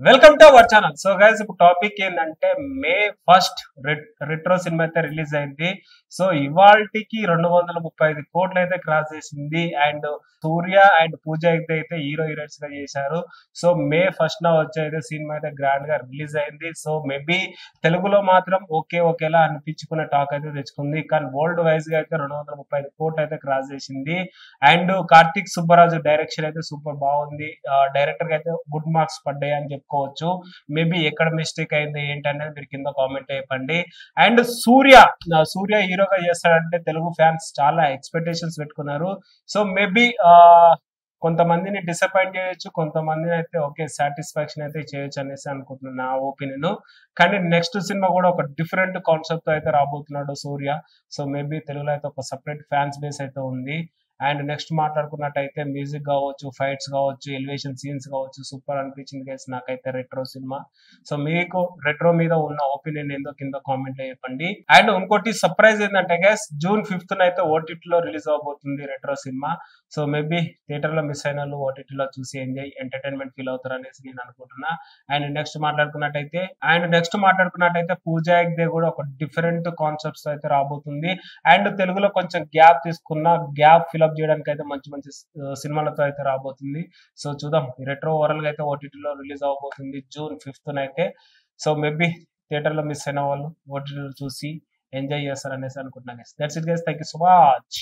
Welcome to our channel. So guys, ఇప్పుడు topic ఏంటంటే May first retro cinema అయితే release అయింది. సో ఇవాల్టికి 235 కోట్లు అయితే క్రాస్ చేసింది. అండ్ సూర్య అండ్ పూజ అయితే హీరోయిన్స్ గా చేశారు. సో మే ఫస్ట్ నా వచ్చే సినిమా అయితే గ్రాండ్ గా రిలీజ్ అయింది. సో మేబీ తెలుగులో మాత్రం ఒకేలా అనిపించుకునే టాక్ అయితే తెచ్చుకుంది. కానీ వరల్డ్ వైజ్ గా అయితే 235 కోట్లు అయితే క్రాస్ చేసింది. అండ్ కార్తిక్ సుబ్బరాజు డైరెక్షన్ అయితే సూపర్ బాగుంది. డైరెక్టర్ గా అయితే గుడ్ మార్క్స్ పడ్డాయి అని చెప్పుకోవచ్చు. మేబీ ఎక్కడ మిస్టేక్ అయింది ఏంటనేది మీరు కింద కామెంట్ చెప్పండి. అండ్ సూర్య హీరోగా చేస్తాడంటే తెలుగు ఫ్యాన్స్ చాలా ఎక్స్పెక్టేషన్స్ పెట్టుకున్నారు. సో మేబీ కొంతమందిని డిసప్పాయింట్ చేయొచ్చు, కొంతమందిని అయితే ఓకే సాటిస్ఫాక్షన్ అయితే చేయొచ్చు అనేసి అనుకుంటున్నాను నా ఒపీనియన్. కానీ నెక్స్ట్ సినిమా కూడా ఒక డిఫరెంట్ కాన్సెప్ట్ అయితే రాబోతున్నాడు సూర్య. సో మేబీ తెలుగులో అయితే ఒక సపరేట్ ఫ్యాన్స్ బేస్ అయితే ఉంది. అండ్ నెక్స్ట్ మాట్లాడుకున్నట్టయితే మ్యూజిక్ కావచ్చు, ఫైట్స్ కావచ్చు, ఎలివేషన్ సీన్స్ కావచ్చు, సూపర్ అనిపించింది గైస్ నాకైతే రెట్రో సినిమా. సో మీకు రెట్రో మీద ఉన్న ఒపీనియన్ ఏందో కింద కామెంట్ లో చెప్పండి. అండ్ ఇంకోటి సర్ప్రైజ్ ఏంటంటే గైస్, June 5th అయితే ఓటీటీలో రిలీజ్ అవబోతుంది రెట్రో సినిమా. సో మేబీ థియేటర్ లో మిస్ అయిన వాళ్ళు ఓటీటీలో చూసి ఎంటర్టైన్మెంట్ ఫీల్ అవుతారు అనేసి నేను అనుకుంటున్నా. అండ్ నెక్స్ట్ మాట్లాడుకున్నట్టయితే పూజ హెగ్డే కూడా ఒక డిఫరెంట్ కాన్సెప్ట్స్ అయితే రాబోతుంది. అండ్ తెలుగులో కొంచెం గ్యాప్ తీసుకున్న గ్యాప్ ఫిల్అప్ చేయడానికి అయితే మంచి మంచి సినిమాలతో అయితే రాబోతుంది. సో చూద్దాం, రెట్రో ఓవరాల్ గా అయితే ఓటీటీలో రిలీజ్ అవబోతుంది June 5th అయితే. సో మేబీ థియేటర్ లో మిస్ అయిన వాళ్ళు ఓటీటీలో చూసి ఎంజాయ్ చేస్తారు అనేసి అనుకుంటున్నాను. That's it guys, thank you so much.